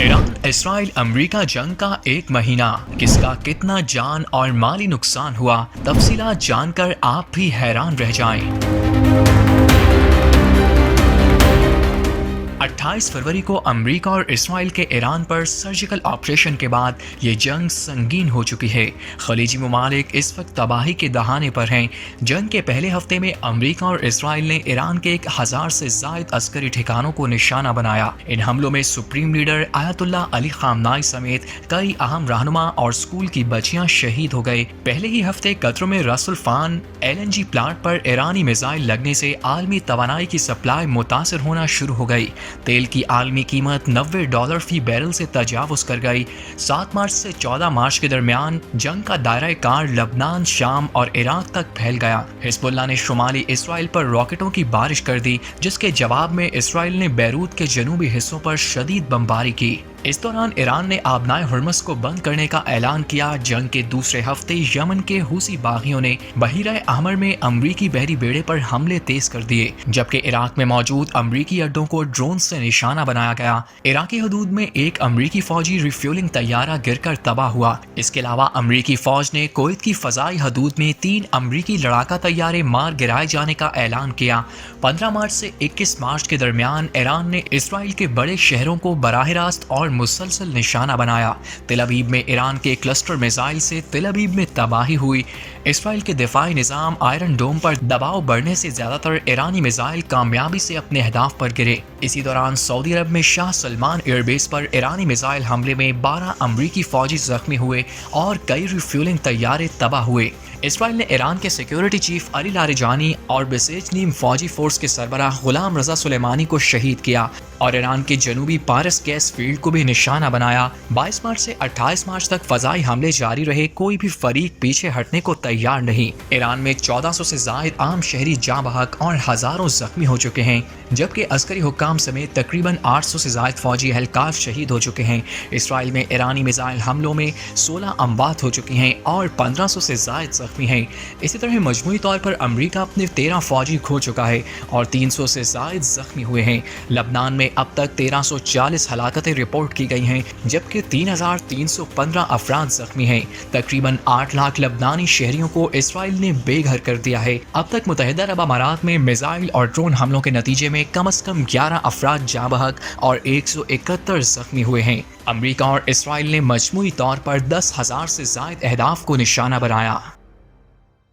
Iran Israel America जंग का एक महीना, किसका कितना जान और माली नुकसान हुआ, तफसीलात जानकर आप भी हैरान रह जाएं। 28 फरवरी को अमेरिका और इसराइल के ईरान पर सर्जिकल ऑपरेशन के बाद ये जंग संगीन हो चुकी है। खलीजी ममालिक इस वक्त तबाही के दहाने पर हैं। जंग के पहले हफ्ते में अमेरिका और इसराइल ने ईरान के 1000 से ज़ायद अस्करी ठिकानों को निशाना बनाया। इन हमलों में सुप्रीम लीडर आयतुल्लाह अली खामनाई समेत कई अहम रहनुमा और स्कूल की बच्चियां शहीद हो गए। पहले ही हफ्ते कतर में रस अल फान LNG प्लांट पर ईरानी मिसाइल लगने से आलमी तवानाई की सप्लाई मुतासर होना शुरू हो गई। तेल की आलमी कीमत $90 फी बैरल से तजावुज कर गई। 7 मार्च से 14 मार्च के दरमियान जंग का दायरा कार लबनान, शाम और इराक तक फैल गया। हिजबुल्लाह ने शुमाली इसराइल पर रॉकेटों की बारिश कर दी, जिसके जवाब में इसराइल ने बैरूत के जनूबी हिस्सों पर शदीद बमबारी की। इस दौरान ईरान ने आबनाए हुर्मुज़ को बंद करने का ऐलान किया। जंग के दूसरे हफ्ते यमन के हुसी बागियों ने बहीरा अहमर में अमरीकी बहरी बेड़े पर हमले तेज कर दिए, जबकि इराक में मौजूद अमरीकी अड्डों को ड्रोन से निशाना बनाया गया। इराकी हदूद में एक अमरीकी फौजी रिफ्यूलिंग तैयारा गिरकर तबाह हुआ। इसके अलावा अमरीकी फौज ने कुवैत की फजाई हदूद में 3 अमरीकी लड़ाका तैयारे मार गिराए जाने का ऐलान किया। 15 मार्च से 21 मार्च के दरमियान ईरान ने इसराइल के बड़े शहरों को बराह रास्त और मुसलसल निशाना बनाया। तेल अवीव में ईरान के क्लस्टर मिसाइल से तेल अवीव में तबाही हुई। इसराइल के दिफाई निज़ाम आयरन डोम पर दबाव बढ़ने से ज्यादातर ईरानी मिसाइल कामयाबी से अपने अहदाफ पर गिरे। इसी दौरान सऊदी अरब में शाह सलमान एयरबेस पर ईरानी मिसाइल हमले में 12 अमरीकी फौजी जख्मी हुए और कई रिफ्यूलिंग तैयारे तबाह हुए। इसराइल ने ईरान के सिक्योरिटी चीफ अली लारिजानी और बेसेज नीम फौजी फोर्स के सरबराह गुलाम रजा सुलेमानी को शहीद किया और ईरान के जनूबी पारस गैस फील्ड को भी निशाना बनाया। 22 मार्च से 28 मार्च तक फजाई हमले जारी रहे, कोई भी फरीक पीछे हटने को तैयार नहीं। ईरान में 1400 से जायद आम शहरी जाँ बहक और हजारों जख्मी हो चुके हैं, जबकि अस्करी हुक्काम समेत तकरीबन 800 से जायद फौजी एहलकार शहीद हो चुके हैं। इसराइल में ईरानी मिसाइल हमलों में 16 अमवात हो चुकी हैं और 1500 से जायद जख्मी हैं। इसी तरह मजमूई तौर पर अमरीका अपने 13 फौजी खो चुका है और 300 से जायद जख्मी हुए हैं। लबनान में अब तक 1340 हलाकतें रिपोर्ट की गई हैं, जबकि 3315 अफराद जख्मी हैं। तकरीबन 8 लाख लबनानी शहरियों को इसराइल ने बेघर कर दिया है। अब तक मुत्तहिदा अरब अमारात में मिसाइल और ड्रोन हमलों के नतीजे में कम से कम 11 अफराद जाँ बहक और 171 जख्मी हुए हैं। अमरीका और इसराइल ने मजमूई तौर पर 10,000 से जायद अहदाफ को निशाना बनाया।